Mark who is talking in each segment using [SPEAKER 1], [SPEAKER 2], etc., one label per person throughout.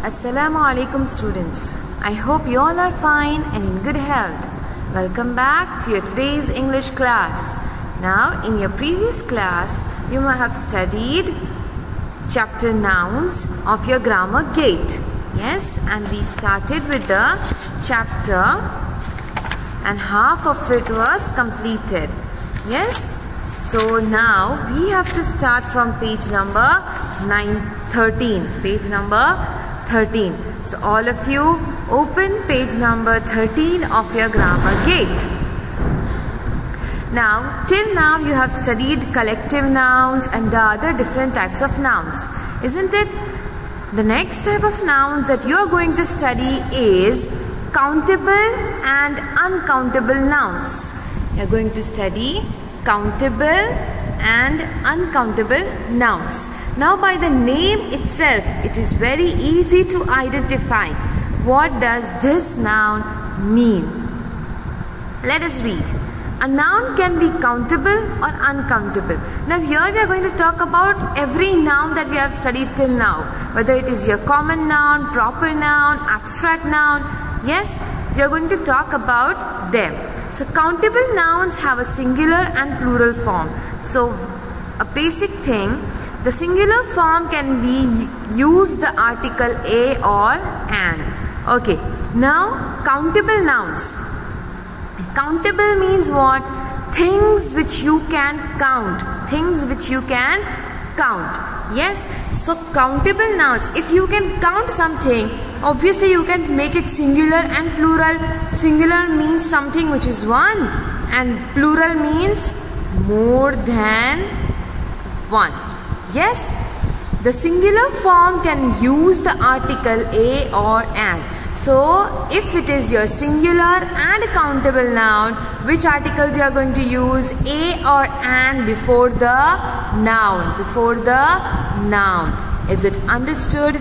[SPEAKER 1] Assalamu alaikum students. I hope you all are fine and in good health. Welcome back to your today's English class. Now in your previous class you might have studied chapter nouns of your grammar gate. Yes, and we started with the chapter and half of it was completed. Yes, so now we have to start from page number 13. Page number 13. So all of you open page number 13 of your grammar gate. Now till now you have studied collective nouns and the other different types of nouns, isn't it? The next type of nouns that you are going to study is countable and uncountable nouns. You are going to study countable and uncountable nouns. Now by the name itself, it is very easy to identify what does this noun mean. Let us read. A noun can be countable or uncountable. Now here we are going to talk about every noun that we have studied till now. Whether it is your common noun, proper noun, abstract noun. Yes, we are going to talk about them. So countable nouns have a singular and plural form. So a basic thing, the singular form can be use the article a or an. Okay, now countable nouns. Countable means what? Things which you can count. Things which you can count. Yes, so countable nouns. If you can count something, obviously you can make it singular and plural. Singular means something which is one and plural means more than one. Yes, the singular form can use the article a or an. So if it is your singular and countable noun, which articles you are going to use? A or an before the noun. Before the noun. Is it understood?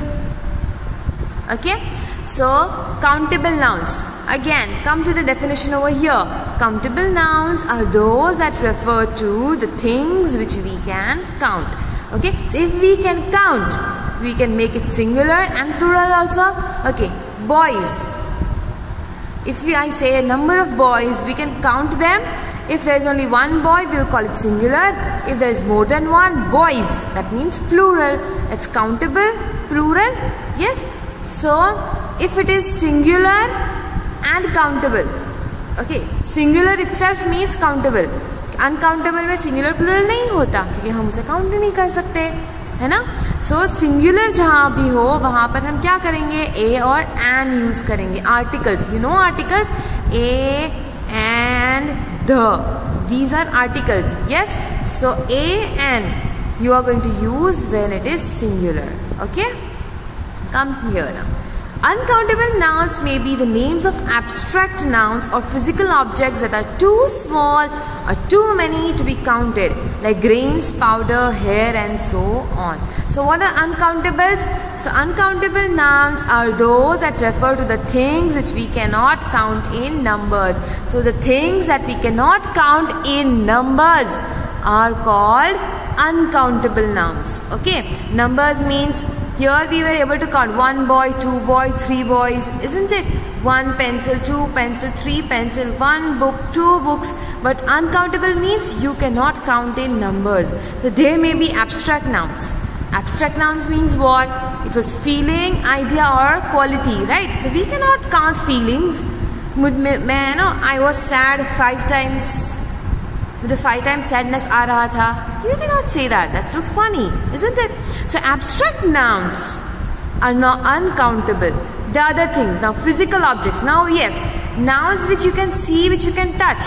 [SPEAKER 1] Okay. So countable nouns. Again, come to the definition over here. Countable nouns are those that refer to the things which we can count. Okay. So if we can count, we can make it singular and plural also. Okay. Boys. If I say a number of boys, we can count them. If there is only one boy, we will call it singular. If there is more than one, boys. That means plural. It's countable, plural. Yes. So if it is singular and countable, okay, singular itself means countable. Uncountable में singular plural नहीं होता क्योंकि हम उसे count नहीं कर सकते, है ना? So singular जहाँ भी हो वहाँ पर हम क्या करेंगे? A और an use करेंगे. Articles, you know articles? A and the. These are articles. Yes. So a and you are going to use when it is singular. Okay. Come here now. Uncountable nouns may be the names of abstract nouns or physical objects that are too small or too many to be counted, like grains, powder, hair, and so on. So what are uncountables? So uncountable nouns are those that refer to the things which we cannot count in numbers. So the things that we cannot count in numbers are called uncountable nouns. Okay, numbers means here we were able to count 1 boy, 2 boys, 3 boys, isn't it? 1 pencil, 2 pencil, 3 pencil, 1 book, 2 books. But uncountable means you cannot count in numbers. So they may be abstract nouns. Abstract nouns means what? It was feeling, idea or quality, right? So we cannot count feelings. I was sad 5 times. The 5 times sadness aa raha tha. You cannot say that. That looks funny, isn't it? So abstract nouns are not uncountable. The other things, now physical objects. Now yes, nouns which you can see, which you can touch.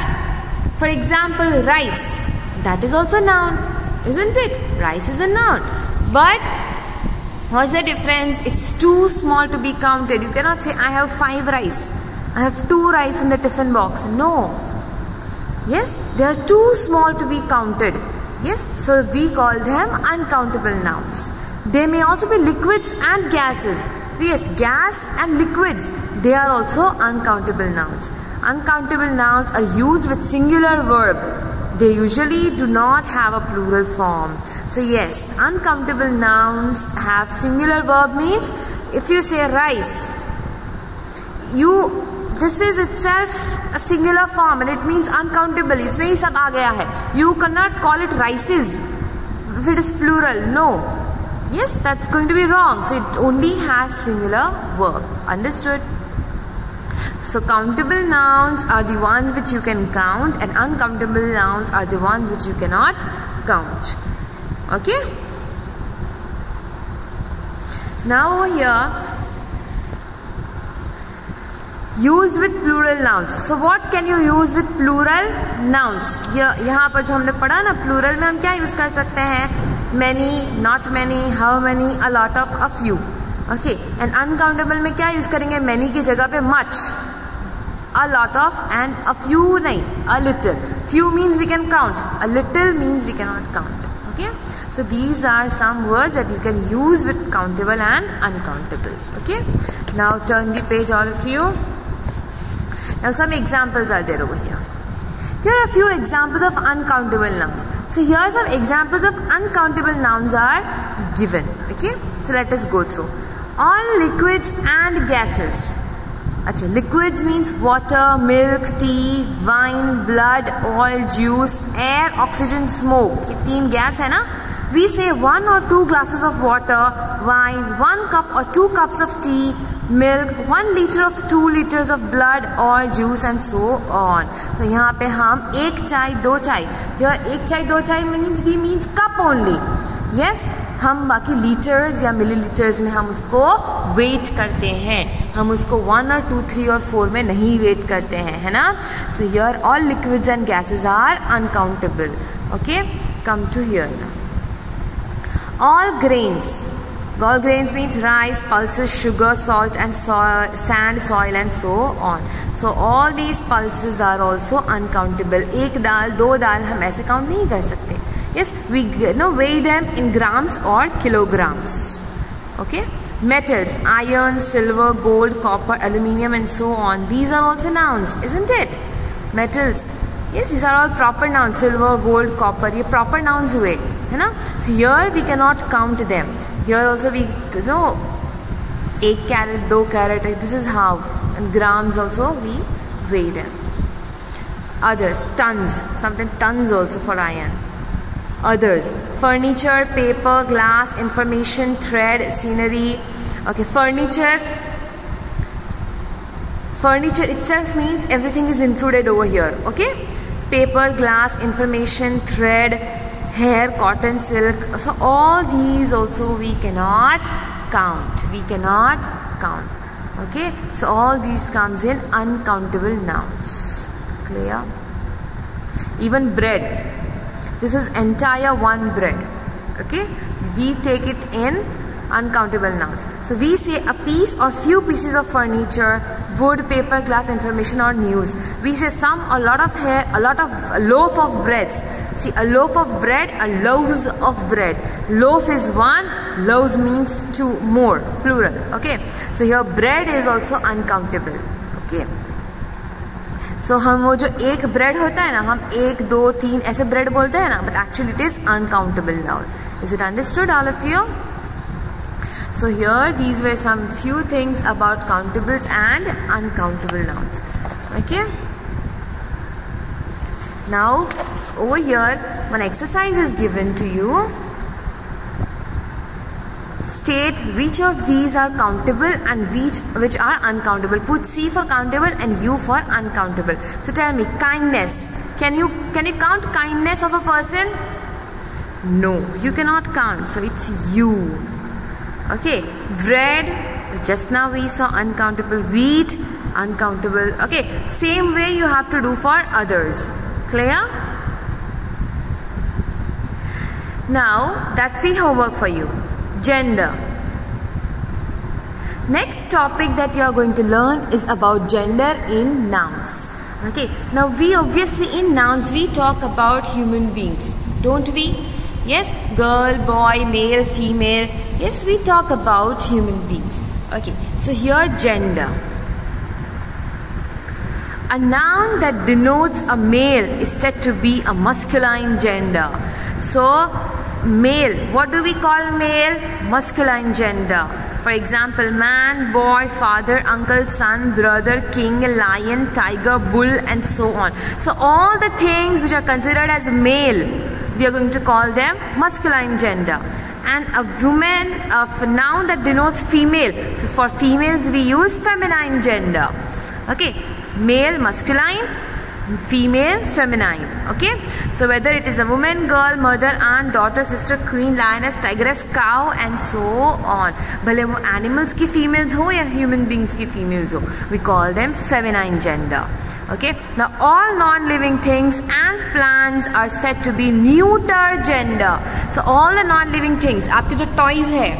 [SPEAKER 1] For example, rice. That is also noun, isn't it? Rice is a noun. But what's the difference? It's too small to be counted. You cannot say I have 5 rice. I have 2 rice in the tiffin box. No. Yes, they are too small to be counted. Yes, so we call them uncountable nouns. They may also be liquids and gases. Yes, gas and liquids, they are also uncountable nouns. Uncountable nouns are used with singular verb. They usually do not have a plural form. So yes, uncountable nouns have singular verb means if you say rice, this is itself a singular form and it means uncountable. इसमें ही सब आ गया है. You cannot call it rices if it is plural. No. Yes, that's going to be wrong. So it only has singular verb. Understood? So countable nouns are the ones which you can count and uncountable nouns are the ones which you cannot count. Okay? Now over here, used with plural nouns. So what can you use with plural nouns? यहाँ पर जो हमने पढ़ा ना, plural में हम क्या use कर सकते हैं? Many, not many, how many, a lot of, a few. Okay. And uncountable में क्या use करेंगे? Many की जगह पे much, a lot of, and a few नहीं, a little. Few means we can count. A little means we cannot count. Okay. So these are some words that you can use with countable and uncountable. Okay. Now turn the page, all of you. Now some examples are there over here. Here are a few examples of uncountable nouns. So here are some examples of uncountable nouns are given. Okay. So let us go through. All liquids and gases. Achha, liquids means water, milk, tea, wine, blood, oil, juice, air, oxygen, smoke. ये 3 gas है ना? We say 1 or 2 glasses of water, wine, 1 cup or 2 cups of tea, milk, 1 liter of 2 liters of blood, oil, juice and so on. So यहाँ पे हम 1 चाय 2 चाय. Here 1 चाय 2 चाय means cup only. Yes, हम बाकी लीटर्स या मिलीलीटर्स में हम उसको वेट करते हैं. हम उसको 1 or 2, 3 और 4 में नहीं वेट करते हैं, है ना? So here all liquids and gases are uncountable. Okay, come to here now. All grains. All grains means rice, pulses, sugar, salt and sand, soil and so on. So all these pulses are also uncountable. 1 दाल 2 दाल हम ऐसे count नहीं कर सकते. Yes, we weigh them in grams or kilograms. Okay. Metals, iron, silver, gold, copper, aluminium and so on. These are also nouns, isn't it? Metals. Yes, these are all proper nouns. Silver, gold, copper. ये proper nouns हुए, है ना? So here we cannot count them. Here also we 1 carat, 2 carat. This is how. And grams also we weigh them. Others, tons. Sometimes tons also for iron. Others, furniture, paper, glass, information, thread, scenery. Okay, furniture. Furniture itself means everything is included over here. Okay, paper, glass, information, thread, hair, cotton, silk. So all these also we cannot count. We cannot count. Okay, so all these comes in uncountable nouns. Clear? Even bread. This is entire 1 bread. Okay, we take it in uncountable nouns. So we say a piece or few pieces of furniture, wood, paper, glass, information or news. We say some, a lot of hair, a lot of loaf of breads. See, a loaf of bread, a loaves of bread. Loaf is 1, loaves means 2 more, plural. Okay, so here bread is also uncountable. Okay, so हम वो जो 1 bread होता है ना, हम 1, 2, 3 ऐसे bread बोलते हैं ना, but actually it is uncountable noun. Is it understood, all of you? So here these were some few things about countables and uncountable nouns. Okay. Now over here one exercise is given to you. State which of these are countable and which are uncountable. Put C for countable and U for uncountable. So tell me, kindness. Can you count kindness of a person? No, you cannot count. So it's U. Okay, bread. Just now we saw uncountable. Wheat, uncountable. Okay, same way you have to do for others. Clear? Now that's the homework for you. Gender. Next topic that you are going to learn is about gender in nouns. Okay, now we obviously in nouns we talk about human beings, don't we? Yes, girl, boy, male, female. Yes, we talk about human beings. Okay, so here gender. A noun that denotes a male is said to be a masculine gender. So male, what do we call male? Masculine gender. For example, man, boy, father, uncle, son, brother, king, lion, tiger, bull, and so on. So all the things which are considered as male, we are going to call them masculine gender. And a woman, a noun that denotes female. So for females we use feminine gender. Okay, male masculine, female feminine. Okay, so whether it is a woman, girl, mother, aunt, daughter, sister, queen, lioness, tigress, cow, and so on. भले वो animals की females हो या human beings की females हो, we call them feminine gender. Okay, now all non-living things and plants are said to be neuter gender. So all the non-living things, आपके जो toys है,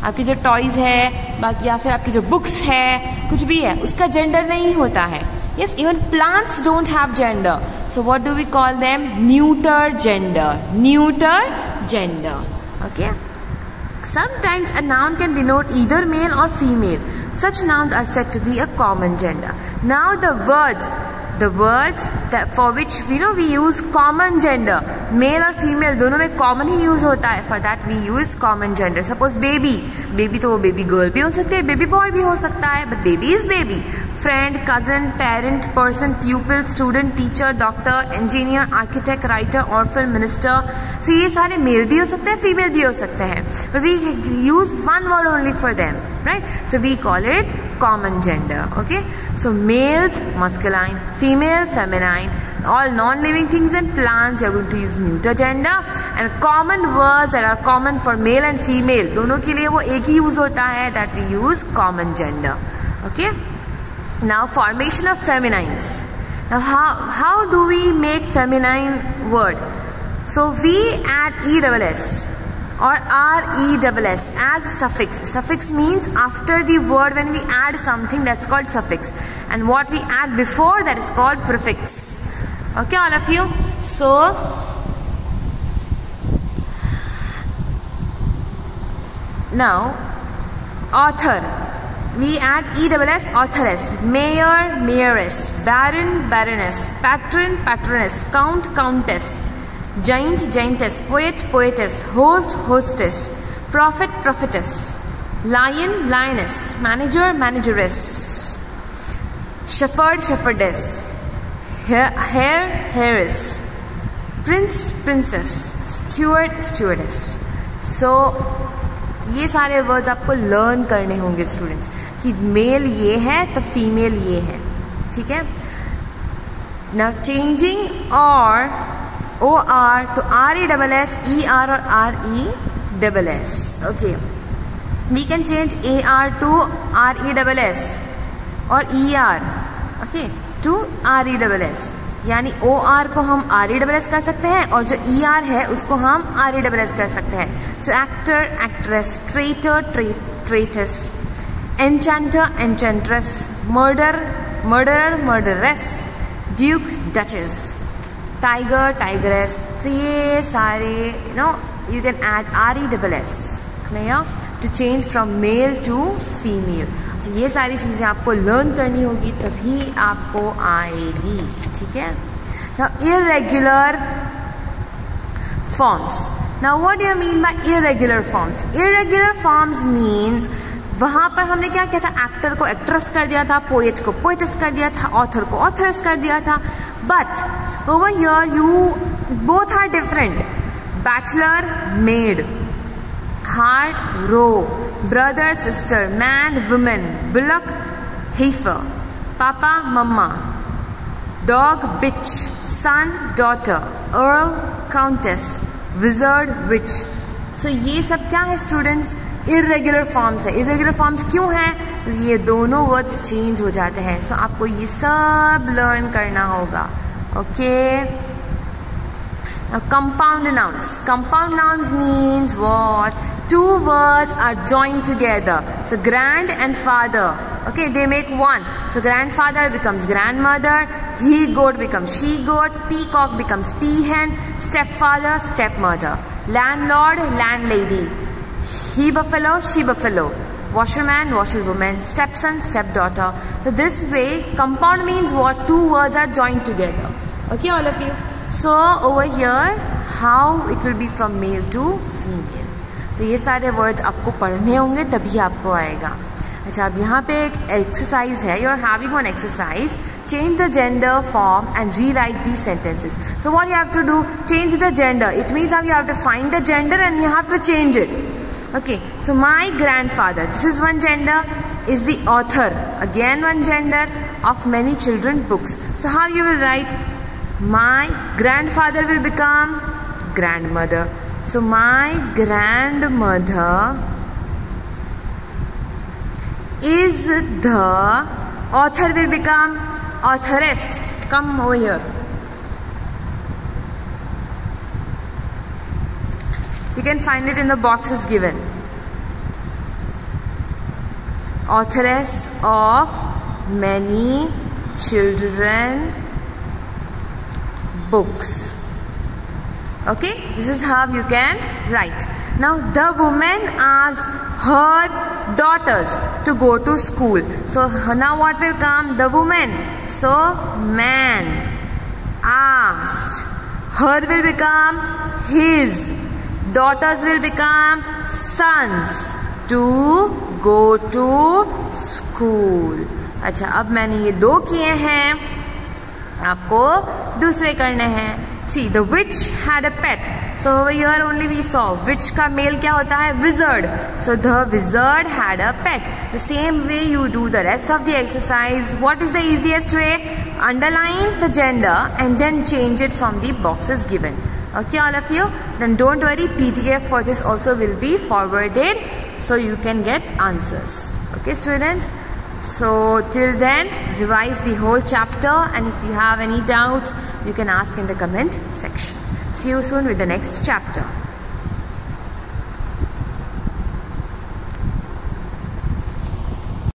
[SPEAKER 1] आपकी जो toys है, बाकी या फिर आपकी जो books है, कुछ भी है, उसका gender नहीं होता है. Yes, even plants don't have gender. So what do we call them? Neuter gender. Neuter gender. Okay. Sometimes a noun can denote either male or female. Such nouns are said to be a common gender. Now the words that for which we use common gender, male or female दोनों में common ही use होता है. For that we use common gender. Suppose baby तो वो baby girl भी हो सकती है, baby boy भी हो सकता है, but baby is baby. Friend, cousin, parent, person, pupil, student, teacher, doctor, engineer, architect, writer, orphan, minister. So ये सारे male भी हो सकते हैं, female भी हो सकते हैं. But we use one word only for them, right? So we call it common gender. Okay. So males masculine, female feminine. All non-living things and plants you are going to use neuter gender. And common words that are common for male and female, दोनों के लिए वो एक ही use होता है, that we use common gender. Okay. Now formation of feminines. Now how do we make feminine word? So we add ESS or RESS as suffix. Suffix means after the word when we add something, that's called suffix. And what we add before, that is called prefix. Okay, all of you. So now author. We add ESS, authoress, mayor, mayoress, baron, baroness, patron, patroness, count, countess, giant, giantess, poet, poetess, host, hostess, prophet, prophetess, lion, lioness, manager, manageress, shepherd, shepherdess, hare, heiress, prince, princess, steward, stewardess. So ये सारे words आपको learn करने होंगे students कि mail ये है तो female ये है. ठीक है. नाउ चेंजिंग और OR to RESS, ER और RESS. Okay. We can change AR to RESS or ER. Okay. To RESS. यानी OR को हम RESS कर सकते हैं और जो ER है उसको हम RESS कर सकते हैं. So actor, actress, traitor, traitress, enchanter, enchantress, murderer, murderess, duke, duchess, tiger, tigress. So ये सारे you can add RESS. Clear? To change from male to female. तो ये सारी चीज़ें आपको लर्न करनी होगी तभी आपको आएगी. ठीक है. Now irregular forms. Now what do you mean by irregular forms? Irregular forms means वहाँ पर हमने क्या किया था, एक्टर को एक्ट्रेस कर दिया था, पोएट को पोएटेस कर दिया था, ऑथर को ऑथरेस कर दिया था. But over here you both are different. Bachelor, maid, hart, roe, brother, sister, man, woman, bullock, heifer, papa, mama, dog, bitch, son, daughter, earl, countess, wizard, witch. So ये सब क्या है स्टूडेंट्स? irregular forms है. irregular forms क्यों है? ये दोनों words change हो जाते हैं. So आपको ये सब learn करना होगा. Okay. Now compound nouns. Compound nouns means what? Two words are joined together. So grand and father. Okay, they make one. So grandfather becomes grandmother. He goat becomes she goat. Peacock becomes peahen. Stepfather, stepmother. Landlord, landlady. He buffalo, she buffalo. Washerman, washerwoman. Stepson, stepdaughter. So this way, compound means what? Two words are joined together. Okay, all of you. So over here, how it will be from male to female. तो ये सारे words आपको पढ़ने होंगे तभी आपको आएगा। अच्छा, अब यहाँ पे एक एक्सरसाइज है, you are having one exercise, change the gender form and rewrite these sentences. So what you have to do, change the gender. It means that you have to find the gender and you have to change it. Okay, so my grandfather, this is one gender, is the author, again one gender, of many children books. So how you will write? My grandfather will become grandmother. So my grandmother is the author will become authoress. Come over here. You can find it in the boxes given. Authoress of many children books. Okay, this is how you can write. Now the woman asked her daughters to go to school. So now what will come? The woman. So man asked. Her will become his. Daughters will become sons to go to school. अच्छा, अब मैंने ये दो किए हैं, आपको दूसरे करने हैं. See, the witch had a pet. So over here only we saw witch का male क्या होता है? Wizard. So the wizard had a pet. The same way you do the rest of the exercise. What is the easiest way? Underline the gender and then change it from the boxes given. Okay, all of you? Then don't worry, PDF for this also will be forwarded so you can get answers. Okay, students? So till then, revise the whole chapter, and if you have any doubts, you can ask in the comment section. See you soon with the next chapter.